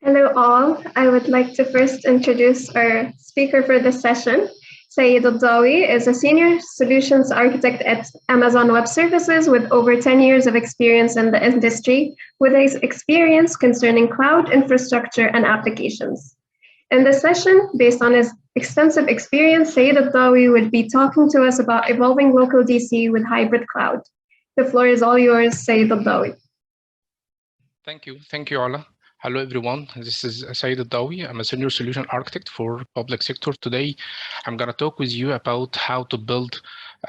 Hello all. I would like to first introduce our speaker for this session. Eldawy is a senior solutions architect at Amazon Web Services with over 10 years of experience in the industry, with his experience concerning cloud infrastructure and applications. In this session, based on his extensive experience, Eldawy would be talking to us about evolving local DC with hybrid cloud. The floor is all yours, Eldawy. Thank you, Ala. Hello, everyone. This is Eldawy. I'm a senior solution architect for public sector. Today, I'm going to talk with you about how to build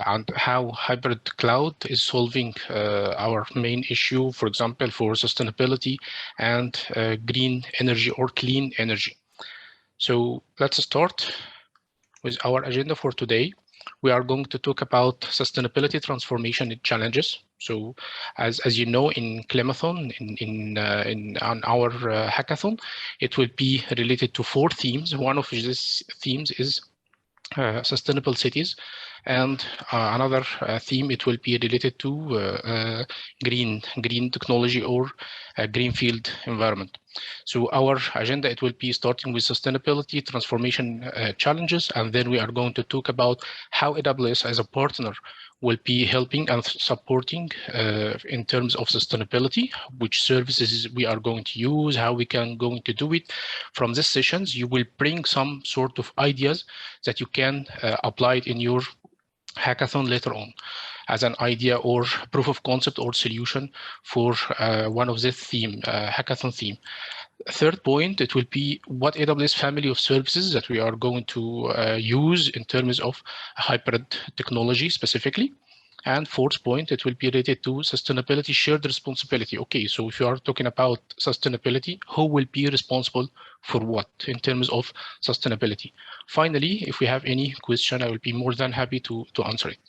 and how hybrid cloud is solving our main issue, for example, for sustainability and green energy or clean energy. So let's start with our agenda for today. We are going to talk about sustainability transformation challenges. So, as you know, in Climathon, on our hackathon, it will be related to 4 themes. One of these themes is sustainable cities, and another theme, it will be related to green technology or greenfield environment. So our agenda, it will be starting with sustainability transformation challenges, and then we are going to talk about how AWS as a partner will be helping and supporting in terms of sustainability, which services we are going to use, how we can going to do it. From these sessions, you will bring some sort of ideas that you can apply it in your hackathon later on as an idea or proof of concept or solution for one of the theme, hackathon theme. Third point, it will be what AWS family of services that we are going to use in terms of hybrid technology specifically. And fourth point, it will be related to sustainability shared responsibility. Okay, so if you are talking about sustainability, who will be responsible for what in terms of sustainability? Finally, if we have any question, I will be more than happy to answer it.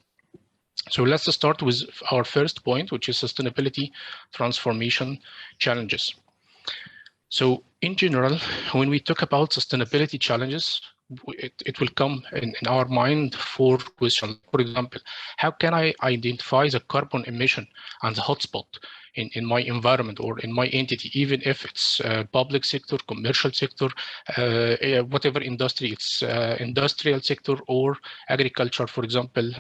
So let's start with our first point, which is sustainability transformation challenges. So in general, when we talk about sustainability challenges, it will come in our mind 4 questions. For example, how can I identify the carbon emission and the hotspot in my environment or in my entity, even if it's public sector, commercial sector, whatever industry, it's industrial sector or agriculture, for example,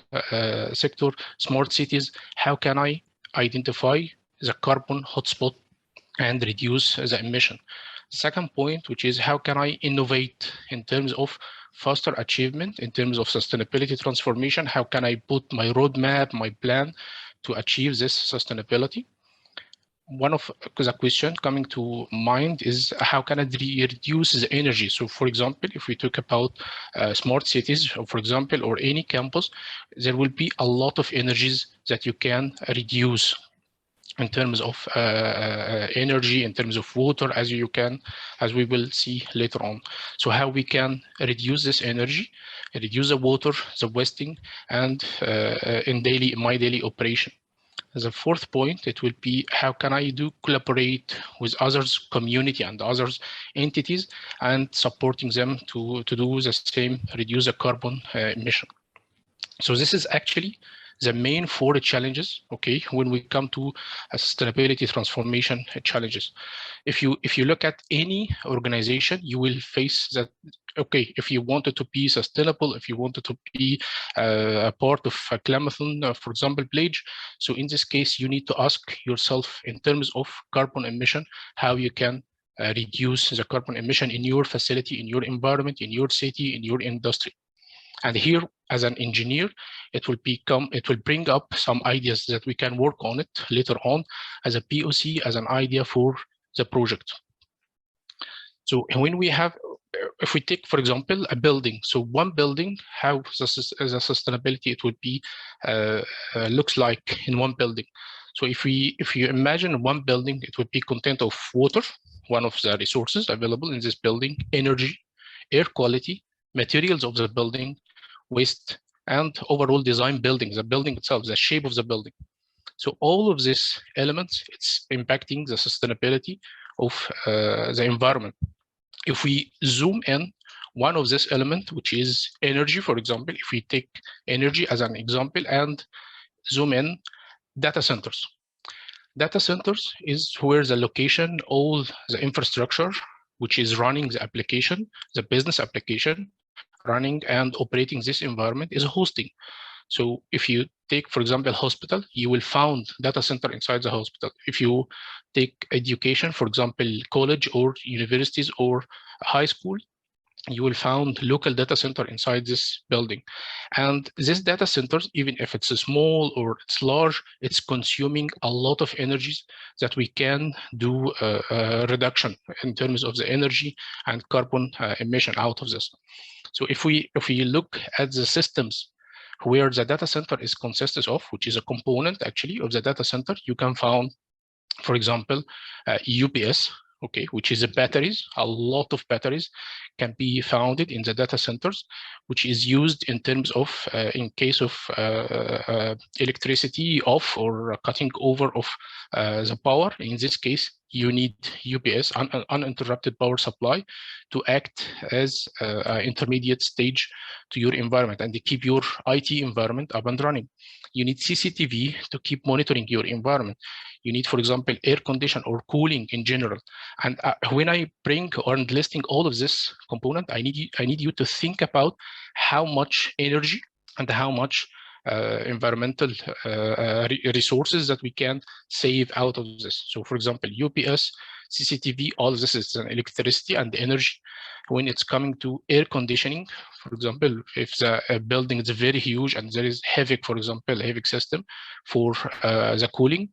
sector, smart cities, how can I identify the carbon hotspot and reduce the emission? Second point, which is how can I innovate in terms of faster achievement, in terms of sustainability transformation? How can I put my roadmap, my plan to achieve this sustainability? One of the question coming to mind is how can I reduce the energy? So for example, if we talk about smart cities, for example, or any campus, there will be a lot of energies that you can reduce in terms of energy, in terms of water, as we will see later on. So how we can reduce this energy, reduce the water, the wasting, and in my daily operation. The fourth point, it will be how can I collaborate with others, community and others entities, and supporting them to do the same, reduce the carbon emission. So this is actually the main 4 challenges, okay, when we come to sustainability transformation challenges. If you look at any organization, you will face that, okay, if you wanted to be sustainable, if you wanted to be a part of a Climathon, for example, pledge, so in this case, you need to ask yourself in terms of carbon emission, how you can reduce the carbon emission in your facility, in your environment, in your city, in your industry. And here, as an engineer, it will bring up some ideas that we can work on it later on as a POC, as an idea for the project. So when we have, if we take, for example, a building, so one building, how the sustainability it would be looks like in one building. So if you imagine one building, it would be content of water, one of the resources available in this building, energy, air quality, materials of the building, waste, and overall design building, the building itself, the shape of the building. So all of these elements, it's impacting the sustainability of the environment. If we zoom in one of this element, which is energy, for example, if we take energy as an example and zoom in data centers. Data centers is where the location, all the infrastructure which is running the application, the business application, running and operating this environment is hosting. So if you take, for example, hospital, you will find data center inside the hospital. If you take education, for example, college or universities or high school, you will find local data center inside this building. And this data centers, even if it's small or it's large, it's consuming a lot of energies that we can do a reduction in terms of the energy and carbon emission out of this. So if we look at the systems where the data center is consisted of, which is a component actually of the data center, you can find, for example, UPS, okay, which is the batteries. A lot of batteries can be founded in the data centers, which is used in terms of, in case of electricity off or cutting over of the power. In this case, you need UPS, uninterrupted power supply, to act as an intermediate stage to your environment and to keep your IT environment up and running. You need CCTV to keep monitoring your environment. You need, for example, air condition or cooling in general. And when I bring or listing all of this component, I need you to think about how much energy and how much environmental resources that we can save out of this. So for example, UPS, CCTV, all of this is an electricity and energy. When it's coming to air conditioning, for example, if the building is very huge and there is HVAC, for example, HVAC system for the cooling,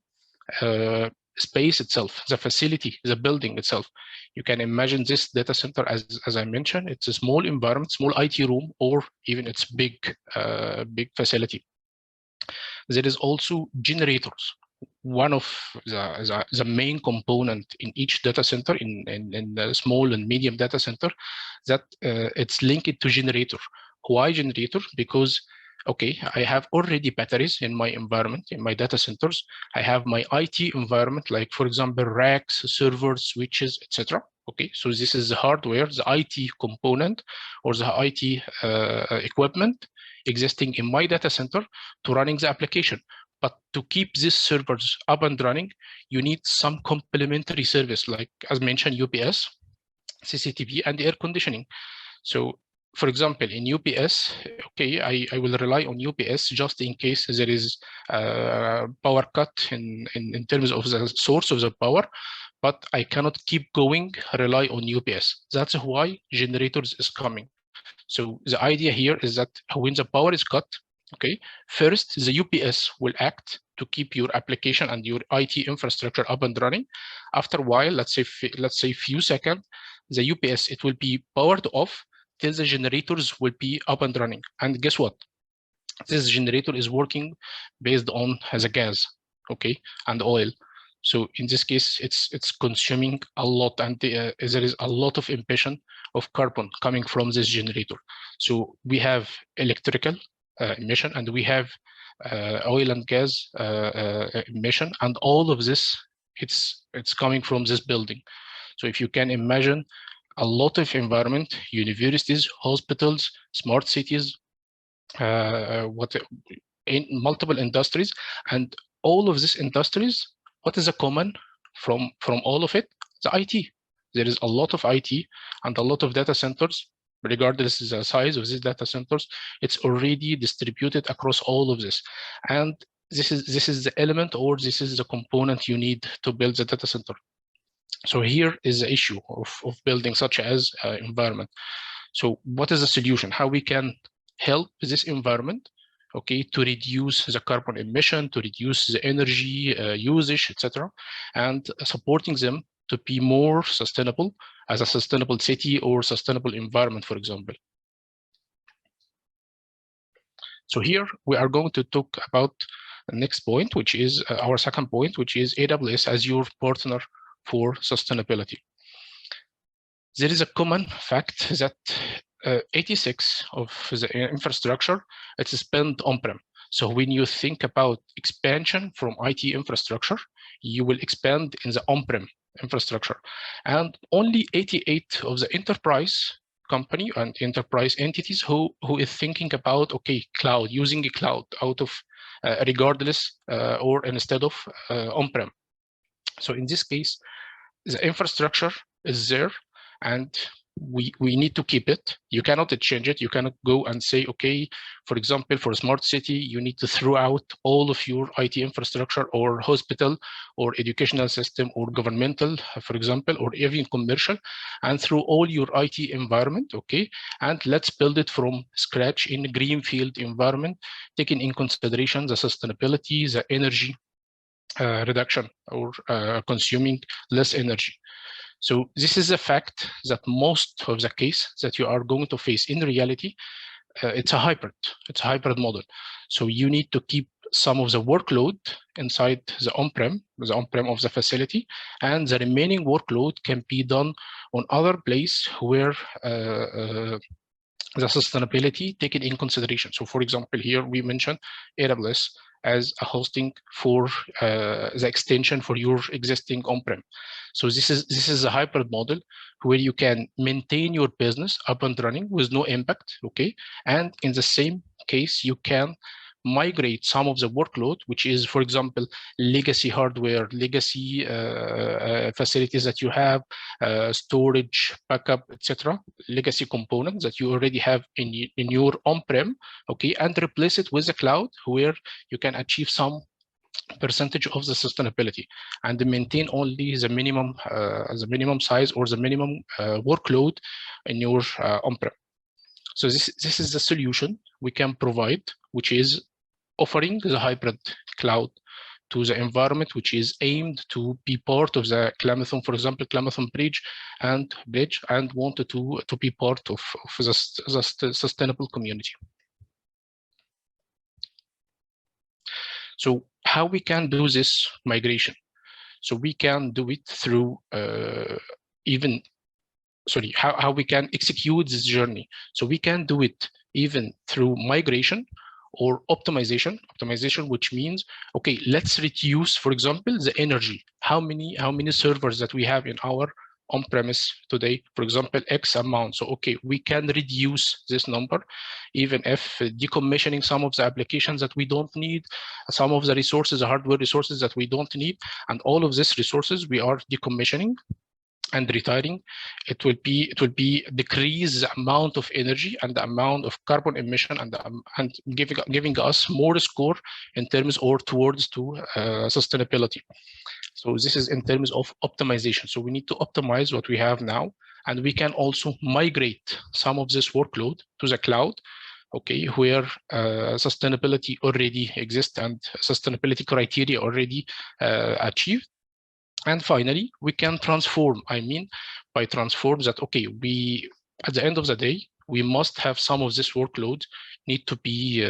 space itself, the facility, the building itself. You can imagine this data center as I mentioned, it's a small environment, small IT room, or even it's big facility. There is also generators. One of the main component in each data center, in the small and medium data center, that it's linked to generator. Why generator? Because okay, I have already batteries in my environment, in my data centers. I have my IT environment, like for example, racks, servers, switches, etc. Okay, so this is the hardware, the IT component or the IT equipment existing in my data center to running the application. But to keep these servers up and running, you need some complementary service, like as mentioned, UPS, CCTV, and air conditioning. So for example, in UPS, okay, I will rely on UPS just in case there is a power cut in terms of the source of the power, but I cannot keep going, rely on UPS. That's why generators is coming. So the idea here is that when the power is cut, okay, first the UPS will act to keep your application and your IT infrastructure up and running. After a while, let's say few seconds, the UPS, it will be powered off till the generators will be up and running. And guess what? This generator is working based on the gas, okay, and oil. So in this case, it's consuming a lot, and there is a lot of emission of carbon coming from this generator. So we have electrical emission, and we have oil and gas emission, and all of this, it's coming from this building. So if you can imagine, a lot of environment, universities, hospitals, smart cities, in multiple industries, and all of these industries, what is a common from all of it? The IT. There is a lot of IT and a lot of data centers, regardless of the size of these data centers. It's already distributed across all of this, and this is the element, or this is the component you need to build the data center. So here is the issue of building such as environment. So what is the solution? How we can help this environment, okay, to reduce the carbon emission, to reduce the energy usage, etc., and supporting them to be more sustainable as a sustainable city or sustainable environment, for example. So here we are going to talk about the next point, which is our second point, which is AWS as your partner for sustainability. There is a common fact that 86 of the infrastructure, it's spent on-prem. So when you think about expansion from IT infrastructure, you will expand in the on-prem infrastructure. And only 88 of the enterprise company and enterprise entities who is thinking about, okay, cloud, using a cloud out of regardless or instead of on-prem. So in this case, the infrastructure is there, and we need to keep it. You cannot change it. You cannot go and say, okay, for example, for a smart city, you need to throw out all of your IT infrastructure or hospital or educational system or governmental, for example, or even commercial, and through all your IT environment, okay, and let's build it from scratch in a greenfield environment, taking in consideration the sustainability, the energy reduction, or consuming less energy. So this is a fact that most of the case that you are going to face in reality, it's a hybrid model. So you need to keep some of the workload inside the on-prem of the facility, and the remaining workload can be done on other place where the sustainability taken in consideration. So for example, here we mentioned AWS as a hosting for the extension for your existing on-prem. So this is a hybrid model where you can maintain your business up and running with no impact, okay? And in the same case, you can migrate some of the workload, which is, for example, legacy hardware, legacy facilities that you have, storage, backup, etc., legacy components that you already have in your on-prem, okay, and replace it with the cloud, where you can achieve some percentage of the sustainability and maintain only the minimum size or the minimum workload in your on-prem. So this is the solution we can provide, which is offering the hybrid cloud to the environment, which is aimed to be part of the Climathon, for example, Climathon bridge, and wanted to be part of the sustainable community. So how we can do this migration? So we can do it through how we can execute this journey. So we can do it even through migration or optimization, which means, okay, let's reduce, for example, the energy. How many servers that we have in our on-premise today, for example, X amount. So, okay, we can reduce this number, even if decommissioning some of the applications that we don't need, some of the resources, the hardware resources that we don't need, and all of these resources we are decommissioning and retiring. It will be decrease the amount of energy and the amount of carbon emission, and giving us more score in terms or towards to sustainability. So this is in terms of optimization. So we need to optimize what we have now, and we can also migrate some of this workload to the cloud, okay, where sustainability already exists and sustainability criteria already achieved. And finally, we can transform. I mean, by transform that, okay, we at the end of the day, we must have some of this workload need to be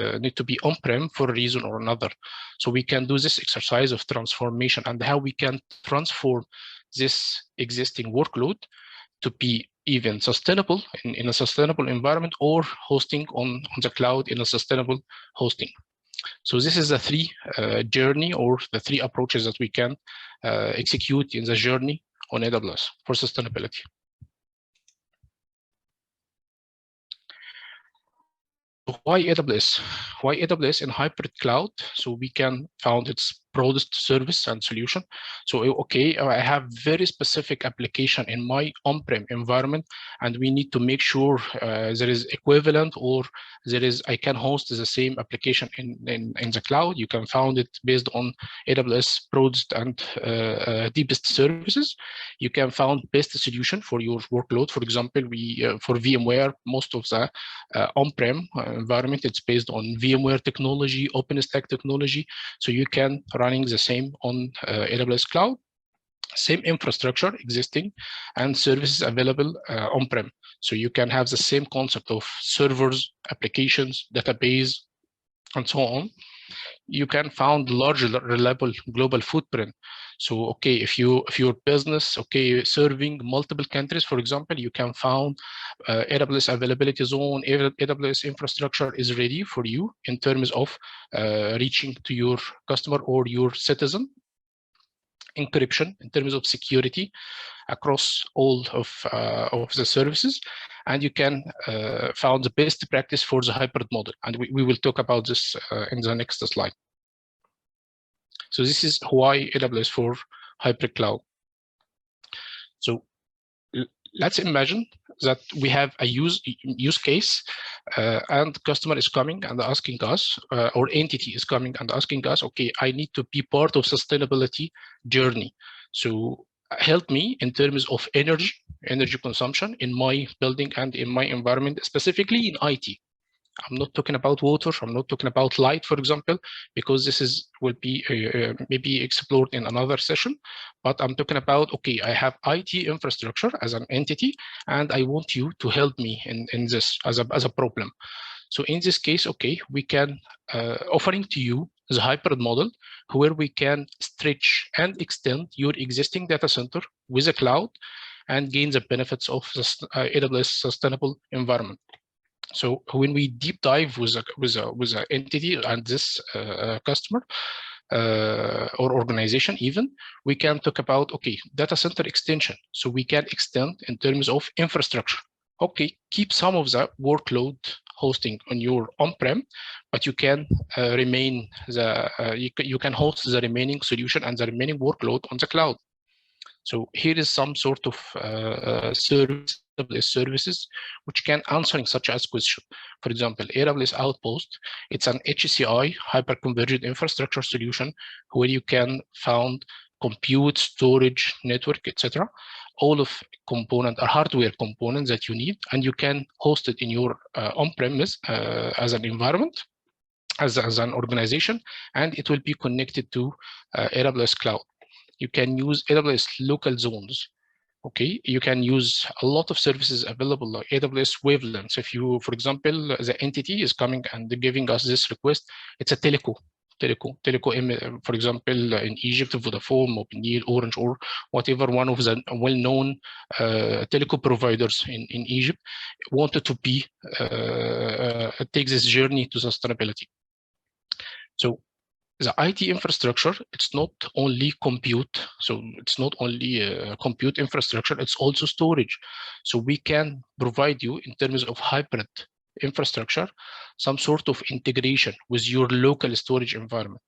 on-prem for a reason or another. So we can do this exercise of transformation and how we can transform this existing workload to be even sustainable in a sustainable environment, or hosting on the cloud in a sustainable hosting. So this is the three journey or the three approaches that we can execute in the journey on AWS for sustainability. Why AWS? Why AWS in hybrid cloud? So we can found its broadest service and solution. So, okay, I have very specific application in my on-prem environment, and we need to make sure there is equivalent, or I can host the same application in the cloud. You can found it based on AWS broadest and deepest services. You can found best solution for your workload. For example, for VMware, most of the on-prem environment, it's based on VMware technology, OpenStack technology. So you can running the same on AWS cloud, same infrastructure existing and services available on-prem. So you can have the same concept of servers, applications, database, and so on. You can found large, reliable global footprint. So, okay, if your business, okay, serving multiple countries, for example, you can found AWS availability zone, AWS infrastructure is ready for you in terms of reaching to your customer or your citizen. Encryption in terms of security across all of the services, and you can found the best practice for the hybrid model, and we will talk about this in the next slide. So this is why AWS for hybrid cloud. So let's imagine that we have a use case, and customer is coming and asking us, or entity is coming and asking us, okay, I need to be part of sustainability journey. So help me in terms of energy consumption in my building and in my environment, specifically in IT. I'm not talking about water. I'm not talking about light, for example, because this will be maybe explored in another session. But I'm talking about, okay, I have IT infrastructure as an entity, and I want you to help me in this as a problem. So in this case, okay, we can offering to you the hybrid model where we can stretch and extend your existing data center with a cloud and gain the benefits of AWS sustainable environment. So when we deep dive with an entity and this customer or organization, even, we can talk about, okay, data center extension. So we can extend in terms of infrastructure. Okay, keep some of the workload hosting on your on-prem, but you can remain you can host the remaining solution and the remaining workload on the cloud. So here is some sort of services which can answering such as question. For example, AWS Outpost, it's an HCI, hyper-converged infrastructure solution where you can find compute, storage, network, etc. All of component or hardware components that you need, and you can host it in your on-premise as an environment, as an organization, and it will be connected to AWS Cloud. You can use AWS local zones. Okay, you can use a lot of services available like AWS wavelengths. If you, for example, the entity is coming and giving us this request, it's a teleco, for example, in Egypt, Vodafone, Mobility, Orange, or whatever one of the well-known teleco providers in Egypt wanted to be take this journey to sustainability. So the IT infrastructure, it's not only compute. So it's not only compute infrastructure, it's also storage. So we can provide you in terms of hybrid infrastructure, some sort of integration with your local storage environment.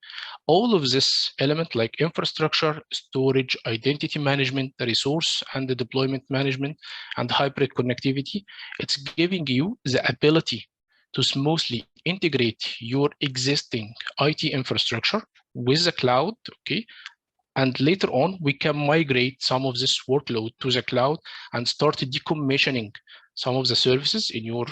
All of this element like infrastructure, storage, identity management, the resource and the deployment management, and hybrid connectivity, it's giving you the ability to smoothly integrate your existing IT infrastructure with the cloud, okay? And later on, we can migrate some of this workload to the cloud and start decommissioning some of the services in your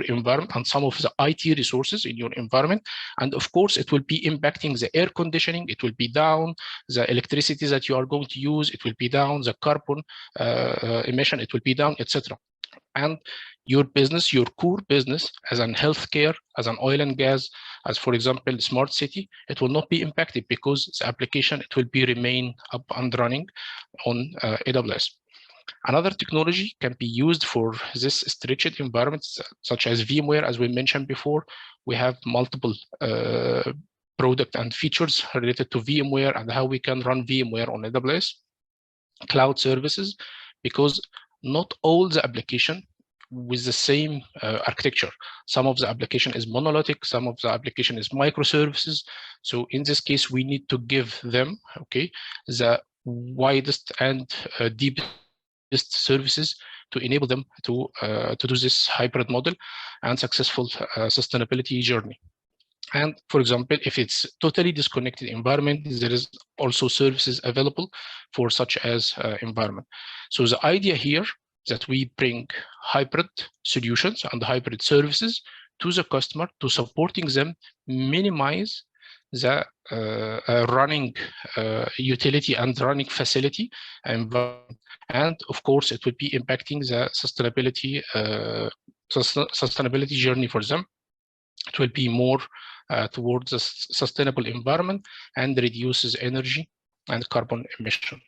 environment and some of the IT resources in your environment. And of course, it will be impacting the air conditioning. It will be down. The electricity that you are going to use, it will be down. The carbon emission, it will be down, etc. And your business, your core business as an healthcare, as an oil and gas, as for example, smart city, it will not be impacted because the application, it will be remain up and running on AWS. Another technology can be used for this stretched environments, such as VMware, as we mentioned before. We have multiple product and features related to VMware and how we can run VMware on AWS cloud services, because not all the application with the same architecture. Some of the application is monolithic, some of the application is microservices. So in this case, we need to give them, okay, the widest and deepest services to enable them to do this hybrid model and successful sustainability journey. And for example, if it's totally disconnected environment, there is also services available for such as environment. So the idea here that we bring hybrid solutions and hybrid services to the customer to supporting them, minimize the running utility and running facility environment. And of course, it will be impacting the sustainability journey for them. It will be more towards a sustainable environment and reduces energy and carbon emission.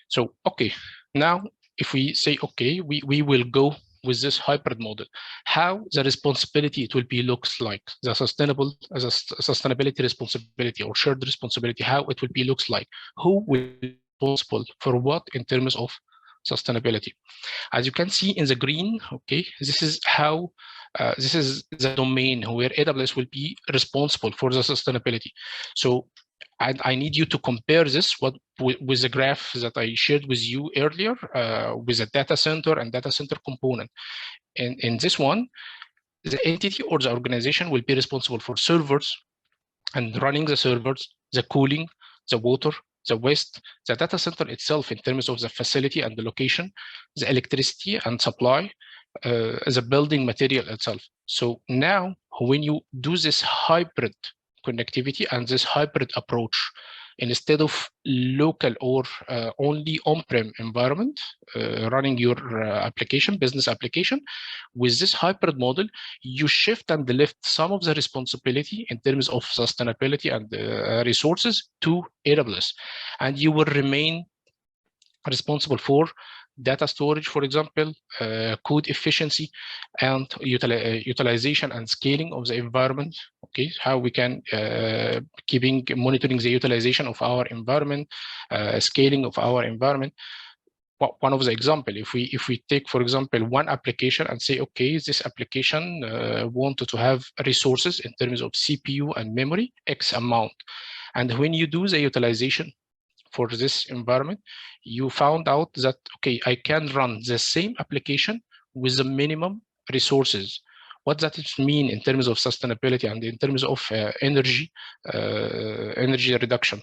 So, okay, now if we say, okay, we will go with this hybrid model, how the responsibility it will be looks like, the sustainability responsibility or shared responsibility, how it will be looks like, who will be responsible for what in terms of sustainability. As you can see in the green, okay, this is how this is the domain where AWS will be responsible for the sustainability. So And I need you to compare this with the graph that I shared with you earlier with a data center and data center component. And in this one, the entity or the organization will be responsible for servers and running the servers, the cooling, the water, the waste, the data center itself in terms of the facility and the location, the electricity and supply, the building material itself. So now when you do this hybrid connectivity and this hybrid approach, instead of local or only on-prem environment running your application, business application, with this hybrid model, you shift and lift some of the responsibility in terms of sustainability and resources to AWS, and you will remain responsible for data storage, for example, code efficiency, and utilization and scaling of the environment. Okay, how we can monitoring the utilization of our environment, scaling of our environment. One of the example, if we take, for example, one application and say, okay, this application wanted to have resources in terms of CPU and memory X amount, and when you do the utilization for this environment, you found out that, okay, I can run the same application with the minimum resources. What does that mean in terms of sustainability and in terms of energy reduction?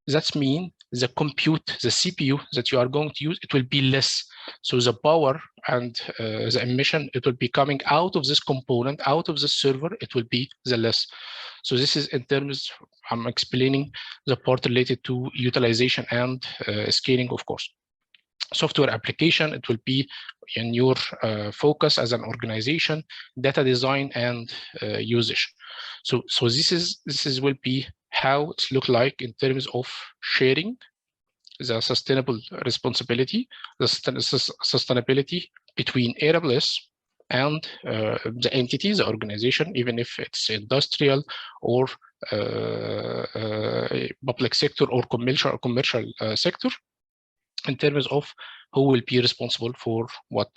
That means the compute, the CPU that you are going to use, it will be less. So the power and the emission, it will be coming out of this component, out of the server, it will be the less. So this is in terms, I'm explaining the part related to utilization and scaling, of course. Software application, it will be in your focus as an organization, data design and usage. So this will be how it look like in terms of sharing the sustainable responsibility, the sustainability between AWS and the entity, the organization, even if it's industrial or public sector or commercial sector, in terms of who will be responsible for what.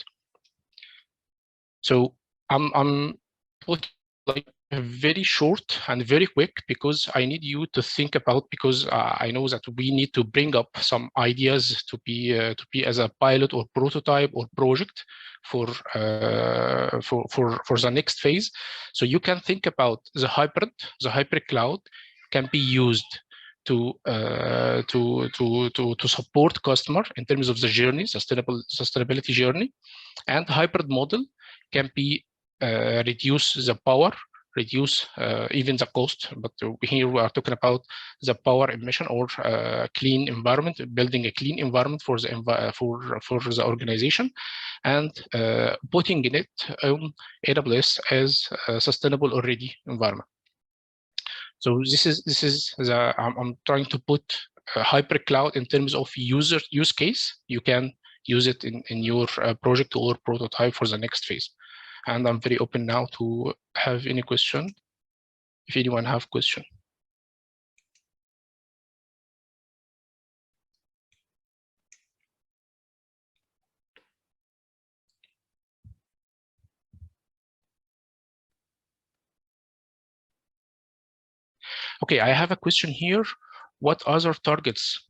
So I'm putting like very short and very quick because I need you to think about, because I know that we need to bring up some ideas to be as a pilot or prototype or project for the next phase. So you can think about the hybrid cloud can be used to support customer in terms of the journey, sustainability journey, and hybrid model can be reduce the power, reduce even the cost, but here we are talking about the power emission or clean environment, building a clean environment for the organization, and putting in it on AWS as a sustainable already environment. So this is the I'm trying to put a hybrid cloud in terms of use case. You can use it in your project or prototype for the next phase. And I'm very open now to have any question, if anyone have question. Okay, I have a question here. What other targets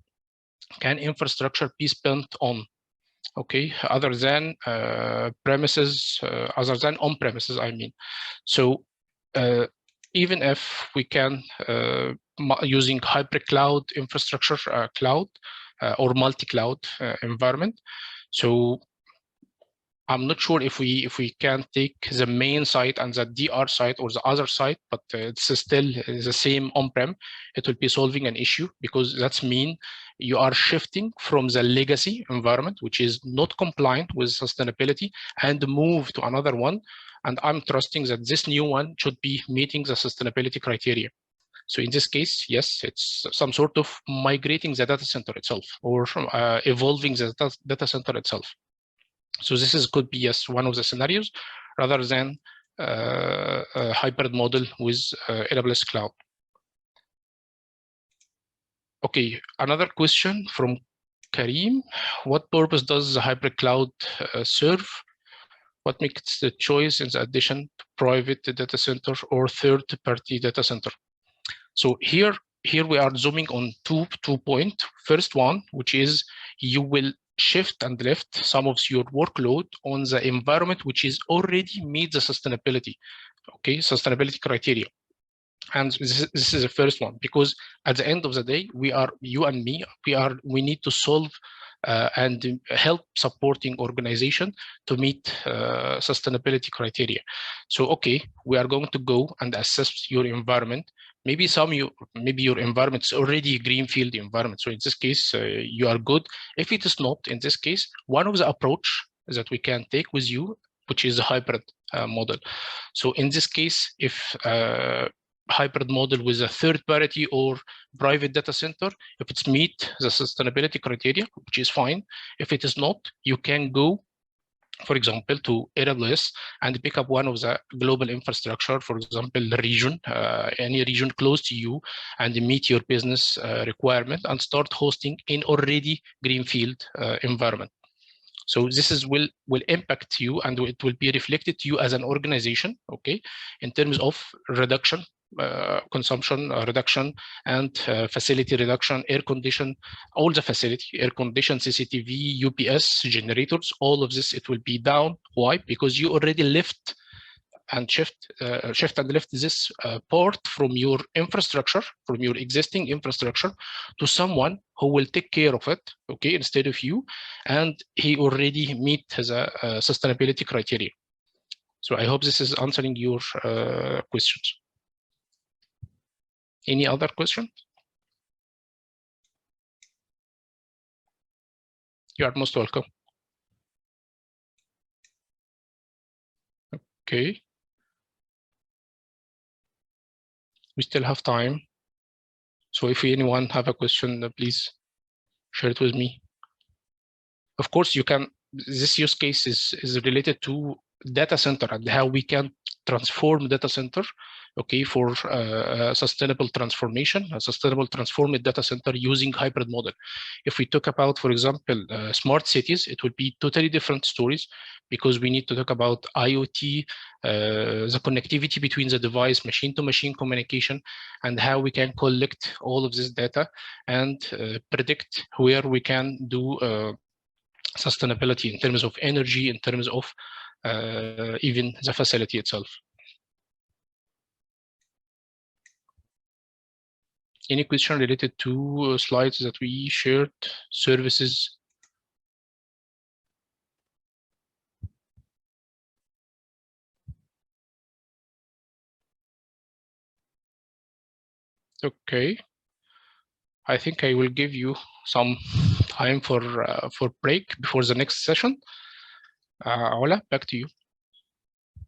can infrastructure be spent on? Okay, other than premises, other than on-premises, I mean. So even if we can using hybrid cloud infrastructure, cloud or multi-cloud environment. So I'm not sure if we can take the main site and the DR site or the other site, but it's still the same on-prem. It will be solving an issue because that's mean you are shifting from the legacy environment, which is not compliant with sustainability, and move to another one. And I'm trusting that this new one should be meeting the sustainability criteria. So in this case, yes, it's some sort of migrating the data center itself or evolving the data center itself. So this could be, yes, one of the scenarios rather than a hybrid model with AWS Cloud. Okay, another question from Karim. What purpose does the hybrid cloud serve? What makes the choice in the addition to private data center or third-party data center? So here, here we are zooming on two points. First one, which is you will shift and lift some of your workload on the environment which is already meet the sustainability, okay, sustainability criteria. And this is the first one, because at the end of the day, we are, you and me, we need to solve and help supporting organization to meet sustainability criteria. So, okay, we are going to go and assess your environment. Maybe maybe your environment is already a greenfield environment. So in this case, you are good. If it is not, in this case, one of the approach that we can take with you, which is a hybrid model. So in this case, if hybrid model with a third party or private data center, if it's meet the sustainability criteria, which is fine. If it is not, you can go, for example, to AWS and pick up one of the global infrastructure, for example, the region, any region close to you, and meet your business requirement and start hosting in already greenfield environment. So this is will impact you, and it will be reflected to you as an organization, okay, in terms of reduction, consumption reduction, and facility reduction, air condition, all the facility, air condition, CCTV, UPS, generators, all of this, it will be down. Why? Because you already lift and shift and lift this part from your infrastructure, from your existing infrastructure, to someone who will take care of it, okay, instead of you, and he already meet the sustainability criteria. So I hope this is answering your questions. Any other question? You are most welcome. Okay. We still have time. So if anyone have a question, please share it with me. Of course, you can, this use case is related to data center and how we can transform data center, okay, for sustainable transformation, a sustainable transformed data center using hybrid model. If we talk about, for example, smart cities, it would be totally different stories, because we need to talk about IoT, the connectivity between the device, machine-to-machine communication, and how we can collect all of this data and predict where we can do sustainability in terms of energy, in terms of even the facility itself. Any question related to slides that we shared, services? Okay. I think I will give you some time for break before the next session. Ola, back to you.